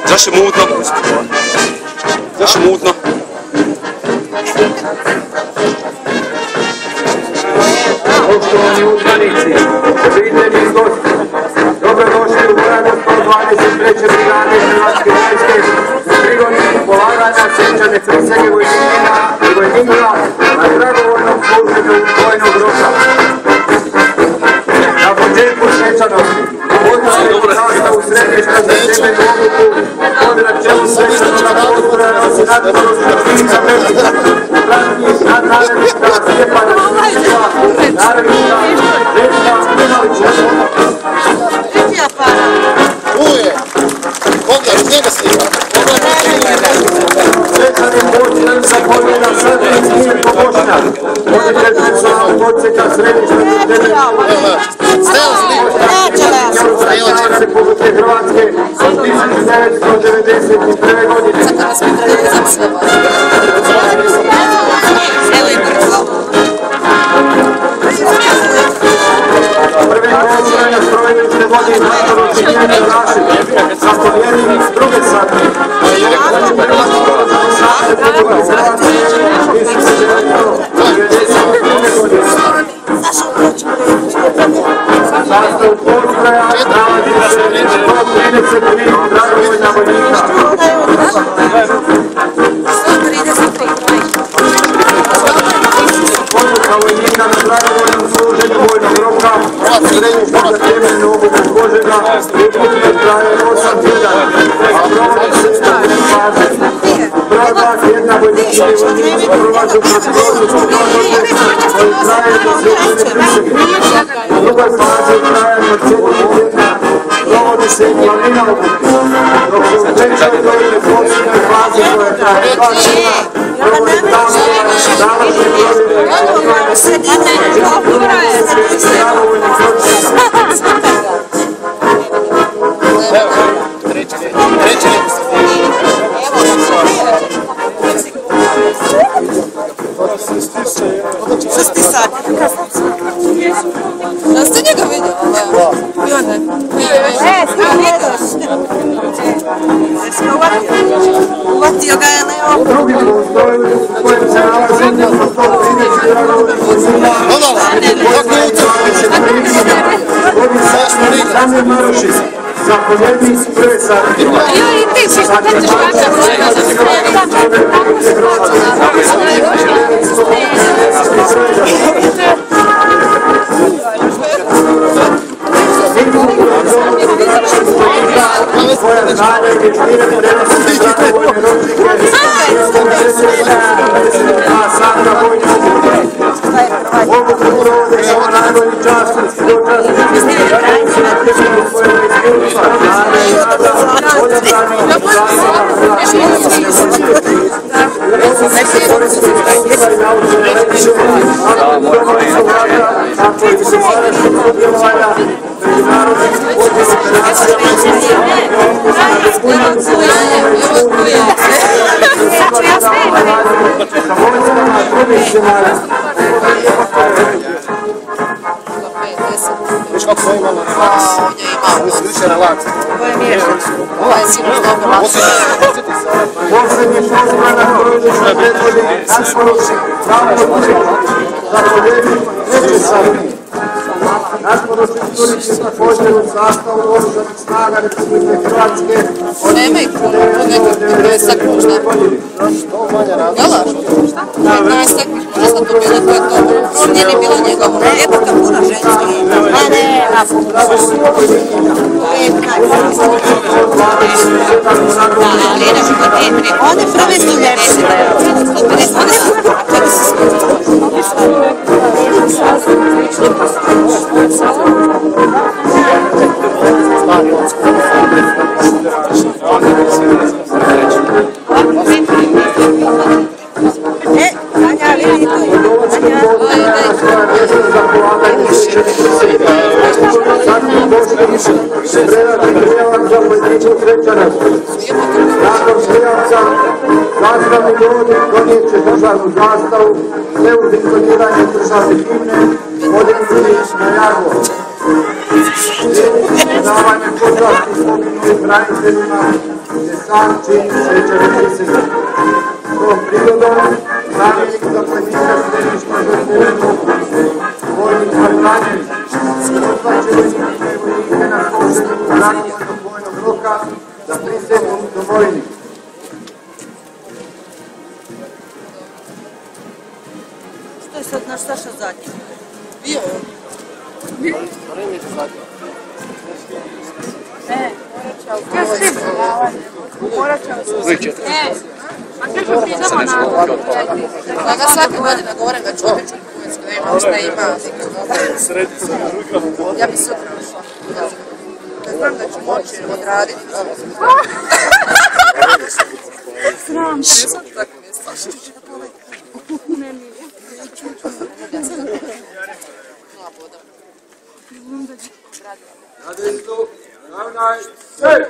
Zašto je mutno? Zašto je mutno? Poštovani udžbenici, obitelji i gosti, dobrodošli u Vojvodinu 123. brigade Hrvatske vojske u prigodi polaganja svečane prisege vojnika i vojnika na dragovoljnom služenju vojnog roka. Na početku svečanosti pozdravljaju zastavu središta za temeljnu odluku pod na čelu svečanoga postrojena se nadmorozna Vinca Metica, pratnjih nadnarednika Stjepana Svića, narednika Željka Minovića. Uje, pogled, njega snima. Svečanim pozivom zapovjeda Srpnik Mirko Bošnjak, voditelj personalnog odsjeka središta za temeljnu odluku. Snaga Republike Hrvatske od 1991. godine. Prvi postrojena strojničke vodi Natoročni Njenja Rašid, zapovjednik druge satnije. Sastav postroja nalazi se 133 dragovoljna vojnika. Odluka vojnika na dragovoljnom služenju vojnog roka, središta za temeljnu obuku Požega, ukupno traje 8 tjedana, a provodi se 4 faze. Broj 2 tjedna vojnici i vojnici prolažu kroz prosječnu podlogu koji traje do svečane prisege. U drugoj fazi trajanja od 4 tjedna provodi se planina obuke, dok se u trećoj i posljednjoj fazi koja traje 2 tjedna provodi završne Šesti sat. Da ste njega vidjeli? Bio ne. Uvatio ga je na ovo. Drugi prostor u kojem se nalazi 130 dragovoljnih vojnika, vodi sačmani Damir Marošić, zapovjednik prve satnije. Svoja znanja i vještine prenosi na dragovoljne ročnike a sata vojne obuke. Obuku provode samo najbolji časnici, dočasnici, radnici na temelju svojega iskustva, znanja i rada, odabrani od zakona Hrvatske vojske. Obuku se koristiti knjiga i naučene lekcije, nakon Domovinskog rata, kako i se sadašnjeg sudjelovanja međunarodnih vojnih operacija Viš kako smo imali relax? Ovo si više relax. Ovo je mješan. Ovo je sigurno dobro. posljednji postrojena strojnička predvodi Natoročni zapovjednik treće satnije. Natoročni Turići također u sastavu Oružanih snaga Republike Hrvatske od 1991. godine. Jela? 15-ak, možda sam to bila koja to. On nije ni bilo njegovo. Jebaka puno ženski. A ne, one prve su ljepše. Nakon Srijavca, zastavni ljudi donijet će državnu zastavu, sve uz intoniranje državne himne, odjeli na Jarvo. odavanje počasti poginulim braniteljima je sam čin svečane prisege. Tom prigodom zamjenik zapovjednika središta žrtvenog okruga, vojnik Martanović, potlačio je vojnike na služenju dragovoljnog vojnog roka za prisegu domovini. Što je sad naš Saša zadnji? Bio je. Ja ga svake godine govorim da ću otići u Kuvetsku, da imam šta ima. Ja bi sutra ušla. Ne znam da ću moći odraditi. Sram. Na desno, ravnaj, sve!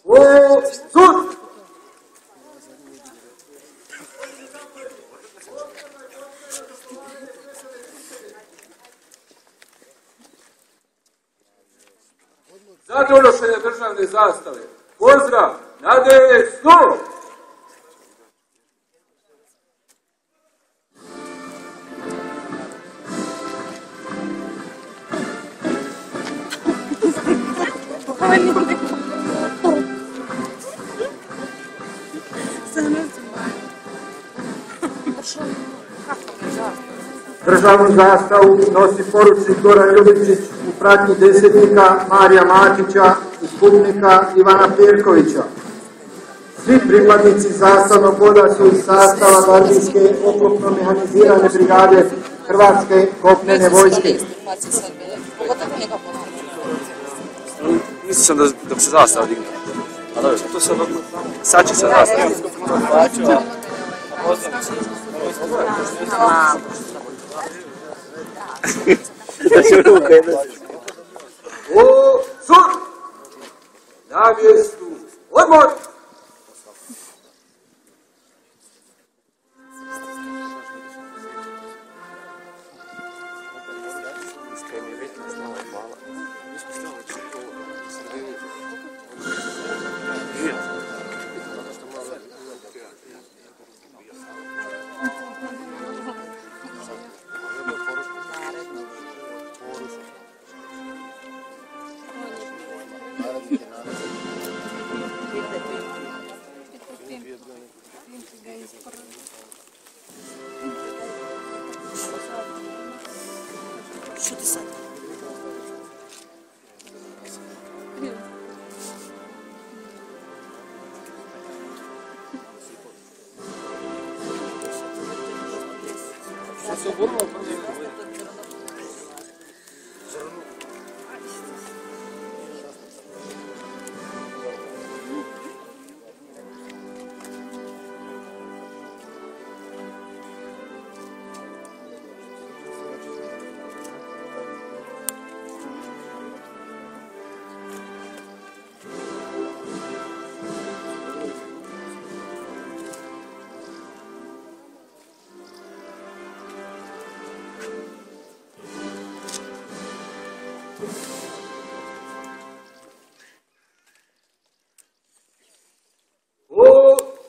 O, sud! Za donošenje državne zastave, pozdrav, na desno! Državnu zastavu nosi poručnik Goran Ljubičić u pratnji desetnika Marija Matića i skupnika Ivana Perkovića. Svi pripadnici zastavnog voda su iz sastava Gardijske oklopno-mehanizirane brigade Hrvatske kopnene vojske. Mislio sam da bi se zastava digne. A dobro, to se sad će se zastava. O, sud! Na mjestu, odmor! Što ti sad?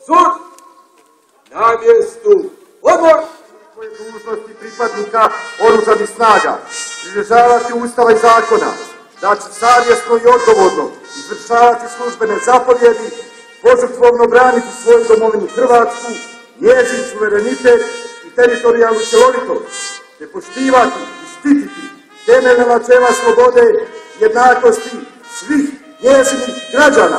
Sud! Na mjestu, odmor! Koje dužnosti pripadnika oružanih snaga pridržavati Ustava i zakona, da će savjesno i odgovorno izvršavati službene zapovjedi, požrtvovno braniti svoju domovinu Hrvatsku, njezin suverenitet i teritorijalnu cjelovitost, te poštivati i štititi temeljna načela slobode i jednakosti svih njezinih građana.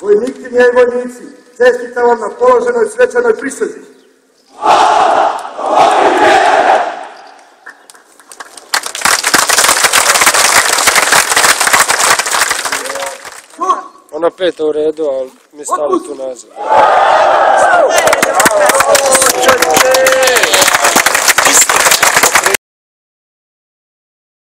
Vojnikinje i vojnici, čestitam vam na položenoj svečanoj prisezi. Ona peta u redu, ali mi stali tu nazad.